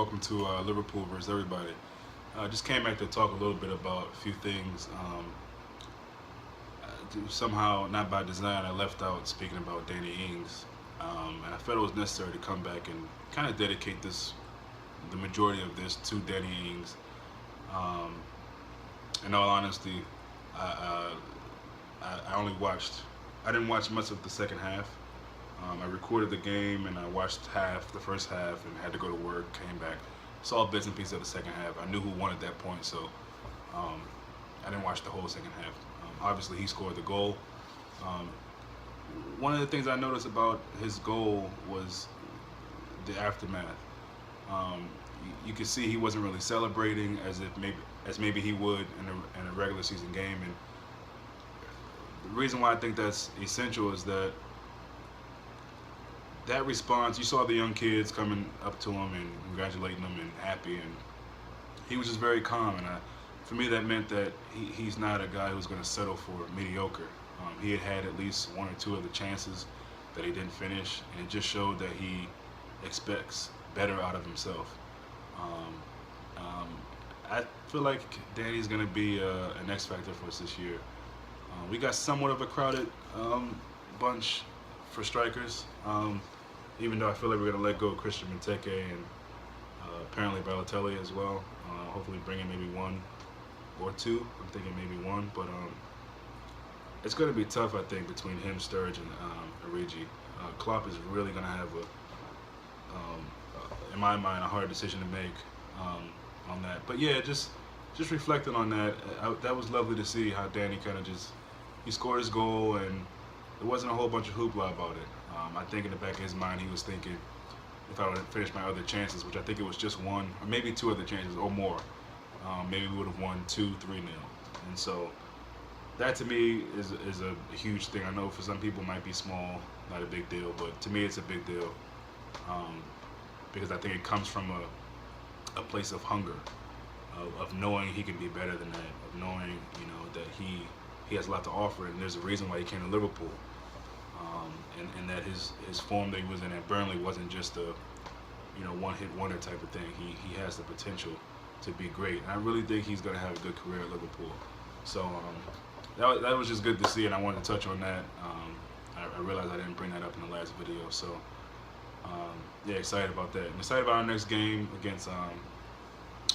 Welcome to Liverpool versus everybody. Just came back to talk a little bit about a few things. Somehow, not by design, I left out speaking about Danny Ings, and I felt it was necessary to come back and kind of dedicate the majority of this to Danny Ings. Um, in all honesty, I, I only watched. I didn't watch much of the second half. I recorded the game and I watched the first half, and had to go to work. Came back, saw bits and pieces of the second half. I knew who won at that point, so um, I didn't watch the whole second half. Obviously, he scored the goal. Um, One of the things I noticed about his goal was the aftermath. You could see he wasn't really celebrating as maybe he would in a regular season game, and the reason why I think that's essential is that response. You saw the young kids coming up to him and congratulating him and happy, and he was just very calm. And for me, that meant that he's not a guy who's going to settle for mediocre. He had at least one or two of the chances that he didn't finish, and it just showed that he expects better out of himself. Um, um, I feel like Danny's going to be an X factor for us this year. We got somewhat of a crowded bunch for strikers, even though I feel like we're going to let go of Christian Benteke and apparently Balotelli as well. Hopefully bring in maybe one or two. I'm thinking maybe one, but it's going to be tough, I think, between him, Sturridge, and Origi. Klopp is really going to have in my mind, a hard decision to make on that. But yeah, just reflecting on that, that was lovely to see how Danny kind of he scored his goal, and there wasn't a whole bunch of hoopla about it. I think in the back of his mind, he was thinking, if I would have finished my other chances, which I think it was just one or maybe two other chances or more, maybe we would have won 2-3-0. And so that to me is a huge thing. I know for some people it might be small, not a big deal, but to me it's a big deal, because I think it comes from a place of hunger, of knowing he can be better than that, of knowing that he has a lot to offer, and there's a reason why he came to Liverpool, and that his form that he was in at Burnley wasn't just a one-hit wonder type of thing. He has the potential to be great, and I really think he's going to have a good career at Liverpool. So that was just good to see, and I wanted to touch on that. I realized I didn't bring that up in the last video, so yeah, excited about that. And excited about our next game against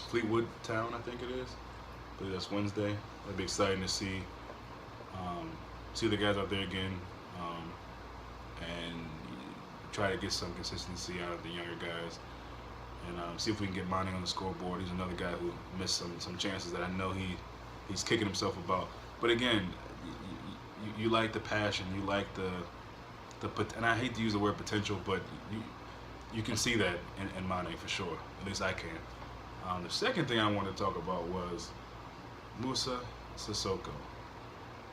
Fleetwood Town, I think it is. I believe that's Wednesday. It'll be exciting to see the guys out there again, and try to get some consistency out of the younger guys, and see if we can get Monty on the scoreboard. He's another guy who missed some chances that I know he's kicking himself about. But again, you like the passion, you like the and I hate to use the word potential, but you can see that in Mane for sure. At least I can. The second thing I wanted to talk about was Moussa Sissoko.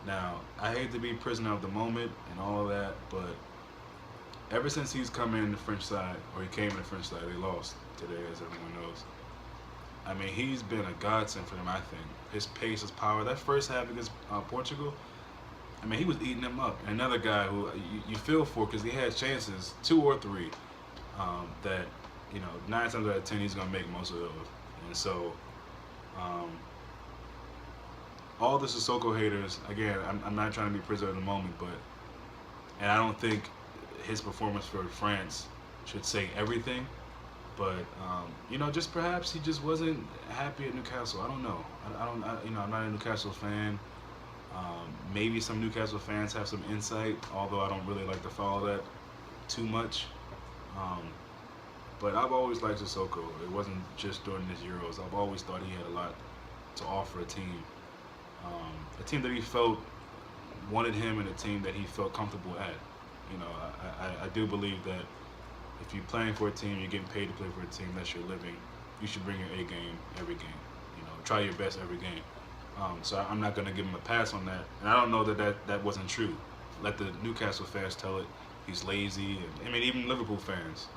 Now, I hate to be prisoner of the moment and all of that, but ever since he's come in the French side, or he came in the French side, they lost today, as everyone knows. I mean, he's been a godsend for them, I think. His pace, his power. That first half against Portugal, I mean, he was eating them up. And another guy who you feel for, because he had chances, 2 or 3, that 9 times out of 10 he's gonna make most of those. And so, all the Sissoko haters, again, I'm not trying to be prisoner of the moment, and I don't think his performance for France should say everything, but just perhaps he just wasn't happy at Newcastle. I don't know. I'm not a Newcastle fan. Maybe some Newcastle fans have some insight, although I don't really like to follow that too much. But I've always liked Sissoko. It wasn't just during his Euros. I've always thought he had a lot to offer a team that he felt wanted him, and a team that he felt comfortable at. I do believe that if you're playing for a team, you're getting paid to play for a team, that's your living, you should bring your A game every game. Try your best every game. So I'm not going to give him a pass on that. And I don't know that wasn't true. Let the Newcastle fans tell it. He's lazy. And, I mean, even Liverpool fans,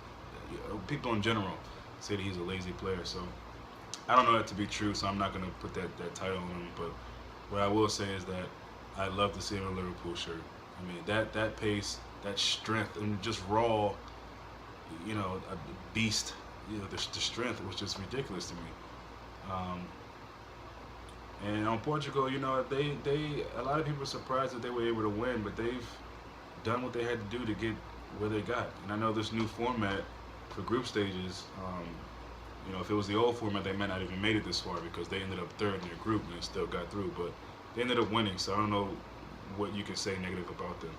people in general, say that he's a lazy player. So I don't know that to be true, so I'm not going to put that title on him. But what I will say is that I'd love to see him in a Liverpool shirt. I mean, that pace, that strength, and just raw, a beast the strength was just ridiculous to me. Um, and on Portugal, they a lot of people are surprised that they were able to win, but they've done what they had to do to get where they got. And I know this new format for group stages. If it was the old format, they might not even made it this far because they ended up third in their group and they still got through. But they ended up winning, so I don't know what you can say negative about them.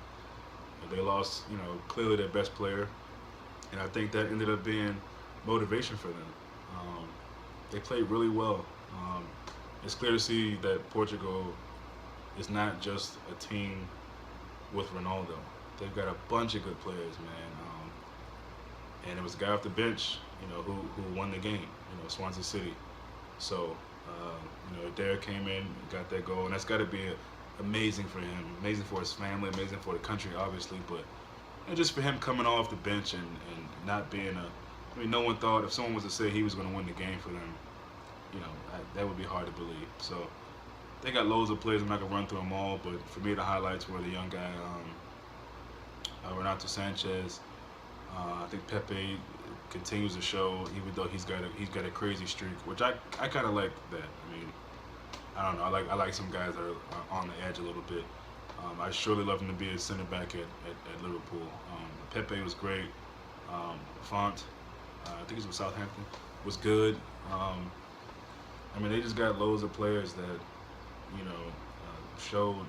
They lost, clearly their best player, and I think that ended up being motivation for them. They played really well. It's clear to see that Portugal is not just a team with Ronaldo. They've got a bunch of good players, man. And it was a guy off the bench, who won the game. Swansea City. So, Derek came in, got that goal, and that's got to be amazing for him, amazing for his family, amazing for the country, obviously, but just for him coming off the bench and not being no one thought if someone was to say he was going to win the game for them, that would be hard to believe. So they got loads of players. I'm not going to run through them all, but for me, the highlights were the young guy, Renato Sanchez. I think Pepe continues to show, even though he's got a crazy streak, which I kind of like that. I mean, I don't know. I like some guys that are on the edge a little bit. I surely love him to be a center back at Liverpool. Pepe was great. Font, I think he's from Southampton, was good. They just got loads of players that showed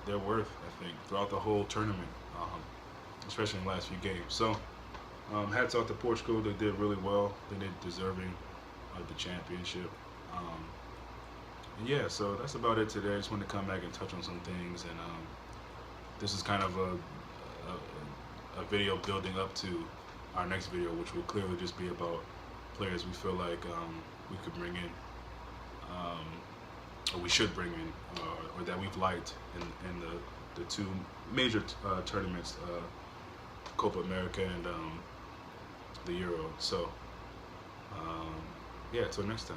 their worth, I think, throughout the whole tournament, especially in the last few games. So, hats off to Portugal. They did really well. They did deserving of the championship. And yeah, so that's about it today. I just wanted to come back and touch on some things, and this is kind of a video building up to our next video, which will clearly just be about players we feel like we could bring in, or we should bring in, or that we've liked in the two major tournaments, Copa America and the Euro. So, yeah, until next time.